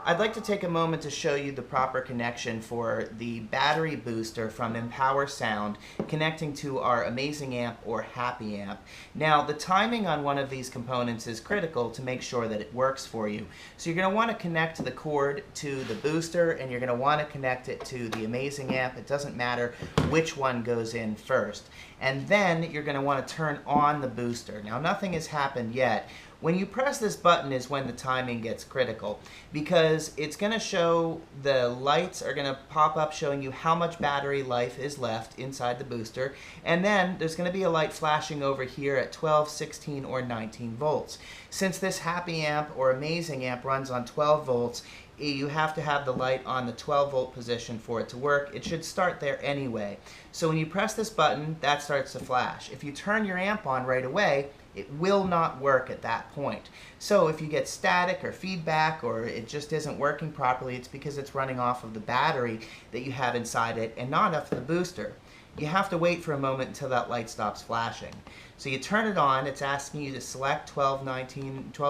I'd like to take a moment to show you the proper connection for the battery booster from Empower Sound connecting to our Amazing Amp or Happy Amp. Now, the timing on one of these components is critical to make sure that it works for you. So you're going to want to connect the cord to the booster, and you're going to want to connect it to the Amazing Amp. It doesn't matter which one goes in first. And then you're going to want to turn on the booster. Now, nothing has happened yet. When you press this button is when the timing gets critical, because it's going to show, the lights are going to pop up showing you how much battery life is left inside the booster, and then there's going to be a light flashing over here at 12, 16, or 19 volts. Since this Happy Amp or Amazing Amp runs on 12 volts, you have to have the light on the 12 volt position for it to work. It should start there anyway. So when you press this button, that starts to flash. If you turn your amp on right away, it will not work at that point. So if you get static or feedback, or it just isn't working properly, it's because it's running off of the battery that you have inside it and not off the booster. You have to wait for a moment until that light stops flashing. So you turn it on, it's asking you to select 12,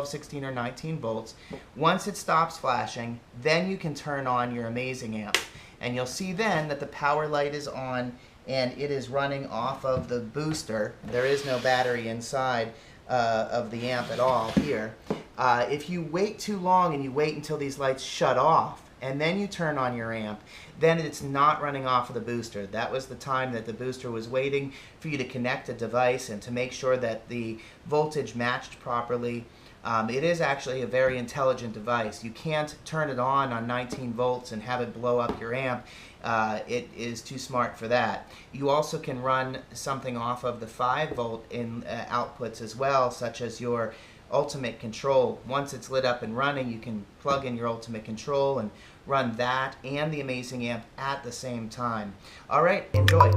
16, or 19 volts. Once it stops flashing, then you can turn on your Amazing Amp. And you'll see then that the power light is on and it is running off of the booster. There is no battery inside of the amp at all here. If you wait too long and you wait until these lights shut off and then you turn on your amp, then it's not running off of the booster. That was the time that the booster was waiting for you to connect a device and to make sure that the voltage matched properly. It is actually a very intelligent device. You can't turn it on 19 volts and have it blow up your amp. It is too smart for that. You also can run something off of the 5 volt outputs as well, such as your Ultimate Control. Once it's lit up and running, you can plug in your Ultimate Control and run that and the Amazing Amp at the same time. All right, enjoy.